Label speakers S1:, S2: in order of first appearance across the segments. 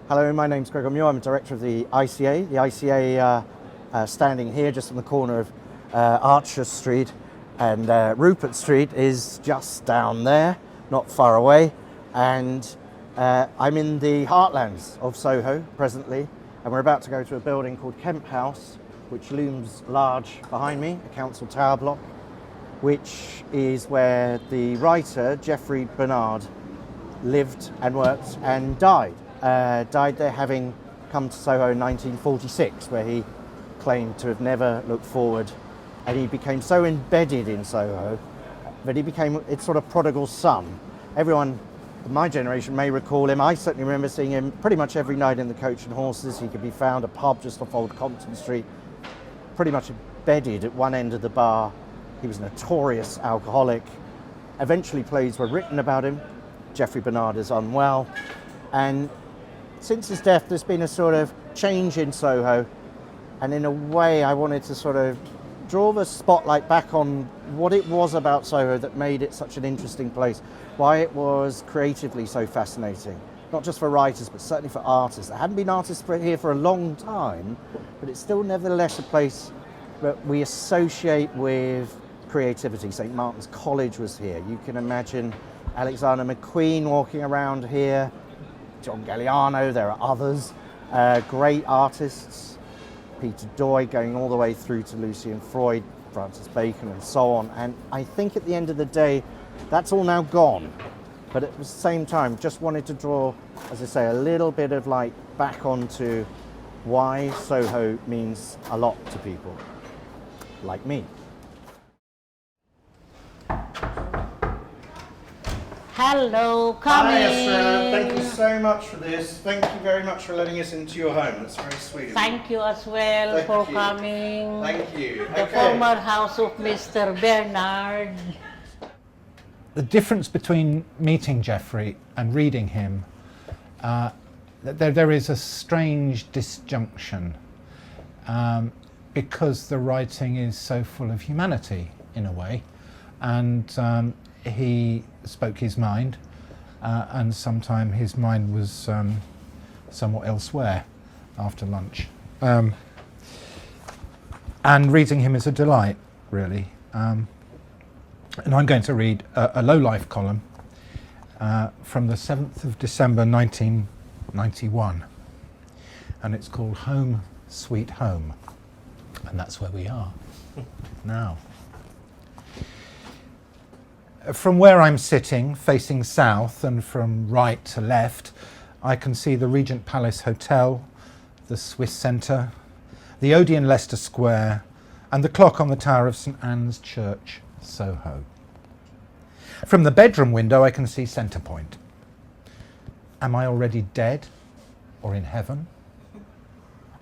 S1: Hello, my name's Gregor Muir. I'm director of the ICA. The ICA standing here just on the corner of Archer Street and Rupert Street is just down there, not far away. And I'm in the heartlands of Soho presently, and we're about to go to a building called Kemp House, which looms large behind me, a council tower block, which is where the writer Geoffrey Bernard lived and worked and died. Died there having come to Soho in 1946, where he claimed to have never looked forward, and he became so embedded in Soho that he became its sort of prodigal son. Everyone of my generation may recall him. I certainly remember seeing him pretty much every night in the Coach and Horses. He could be found at a pub just off Old Compton Street, pretty much embedded at one end of the bar. He was a notorious alcoholic. Eventually plays were written about him. Geoffrey Bernard is unwell, and since his death, there's been a sort of change in Soho, and in a way I wanted to sort of draw the spotlight back on what it was about Soho that made it such an interesting place, why it was creatively so fascinating, not just for writers, but certainly for artists. There hadn't been artists here for a long time, but it's still nevertheless a place that we associate with creativity. St. Martin's College was here. You can imagine Alexander McQueen walking around here, John Galliano, there are others, great artists, Peter Doig going all the way through to Lucian Freud, Francis Bacon and so on. And I think at the end of the day, that's all now gone. But at the same time, just wanted to draw, as I say, a little bit of light back onto why Soho means a lot to people like me.
S2: Hello, come
S1: Hi,
S2: in.
S1: Esther. Thank you so much for this. Thank you very much for letting us into your home. That's very sweet of you.
S2: Thank you as well
S1: Thank
S2: for
S1: you.
S2: coming.
S1: Thank you.
S2: The former house of Mr. Bernard.
S3: The difference between meeting Geoffrey and reading him, there is a strange disjunction because the writing is so full of humanity in a way, and he spoke his mind, and sometimes his mind was somewhat elsewhere after lunch. And reading him is a delight, really. And I'm going to read a low-life column from the 7th of December 1991, and it's called Home Sweet Home, and that's where we are now. From where I'm sitting, facing south, and from right to left, I can see the Regent Palace Hotel, the Swiss Centre, the Odeon Leicester Square, and the clock on the tower of St Anne's Church, Soho. From the bedroom window, I can see Centre Point. Am I already dead or in heaven?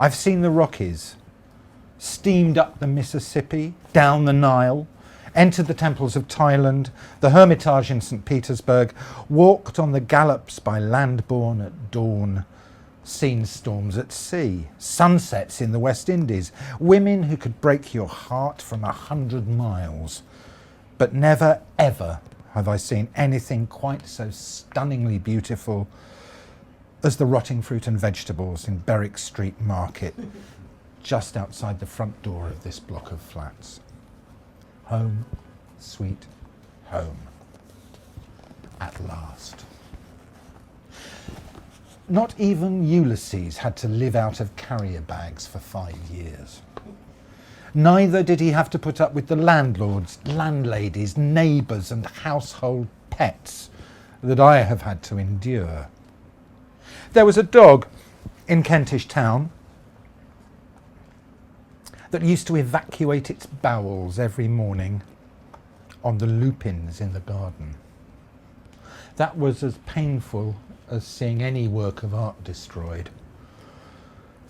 S3: I've seen the Rockies, steamed up the Mississippi, down the Nile, entered the temples of Thailand, the Hermitage in St. Petersburg, walked on the gallops by Landbourne at dawn, seen storms at sea, sunsets in the West Indies, women who could break your heart from 100 miles. But never, ever have I seen anything quite so stunningly beautiful as the rotting fruit and vegetables in Berwick Street Market, just outside the front door of this block of flats. Home, sweet home. At last. Not even Ulysses had to live out of carrier bags for 5 years. Neither did he have to put up with the landlords, landladies, neighbours and household pets that I have had to endure. There was a dog in Kentish Town that used to evacuate its bowels every morning on the lupins in the garden. That was as painful as seeing any work of art destroyed.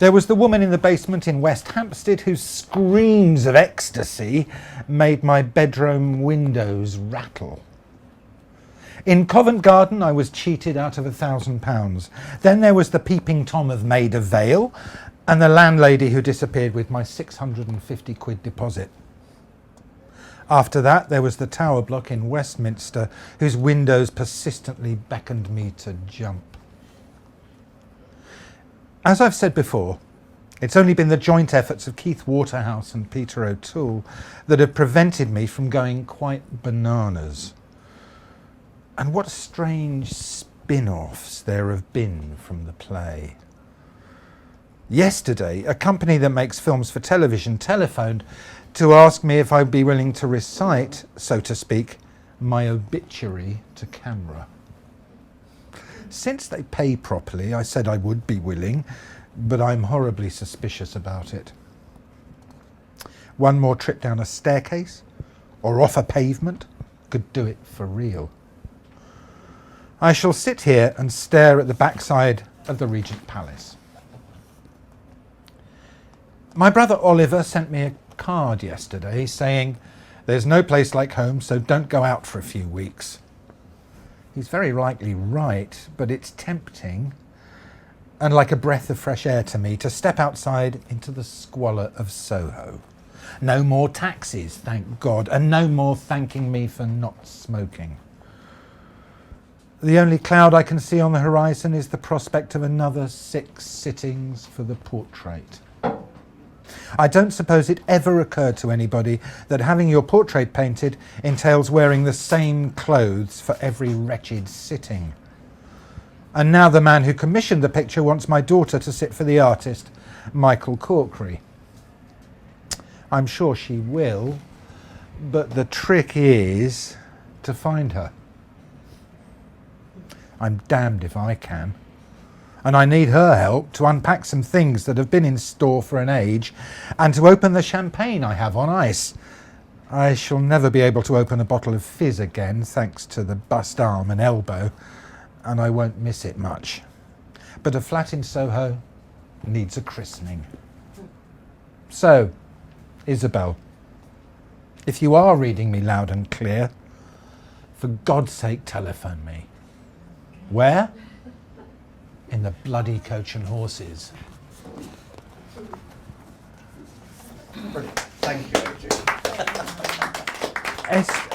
S3: There was the woman in the basement in West Hampstead whose screams of ecstasy made my bedroom windows rattle. In Covent Garden, I was cheated out of £1,000. Then there was the peeping Tom of Maida Vale, and the landlady who disappeared with my 650 quid deposit. After that, there was the tower block in Westminster, whose windows persistently beckoned me to jump. As I've said before, it's only been the joint efforts of Keith Waterhouse and Peter O'Toole that have prevented me from going quite bananas. And what strange spin-offs there have been from the play. Yesterday, a company that makes films for television telephoned to ask me if I'd be willing to recite, so to speak, my obituary to camera. Since they pay properly, I said I would be willing, but I'm horribly suspicious about it. One more trip down a staircase or off a pavement could do it for real. I shall sit here and stare at the backside of the Regent Palace. My brother Oliver sent me a card yesterday saying, "There's no place like home, so don't go out for a few weeks." He's very likely right, but it's tempting and like a breath of fresh air to me to step outside into the squalor of Soho. No more taxis, thank God, and no more thanking me for not smoking. The only cloud I can see on the horizon is the prospect of another 6 sittings for the portrait. I don't suppose it ever occurred to anybody that having your portrait painted entails wearing the same clothes for every wretched sitting. And now the man who commissioned the picture wants my daughter to sit for the artist, Michael Corkery. I'm sure she will, but the trick is to find her. I'm damned if I can. And I need her help to unpack some things that have been in store for an age and to open the champagne I have on ice. I shall never be able to open a bottle of fizz again, thanks to the bust arm and elbow, and I won't miss it much. But a flat in Soho needs a christening. So, Isabel, if you are reading me loud and clear, for God's sake telephone me. Where? In the bloody Coach and Horses.
S1: Brilliant. Thank you, Adrian.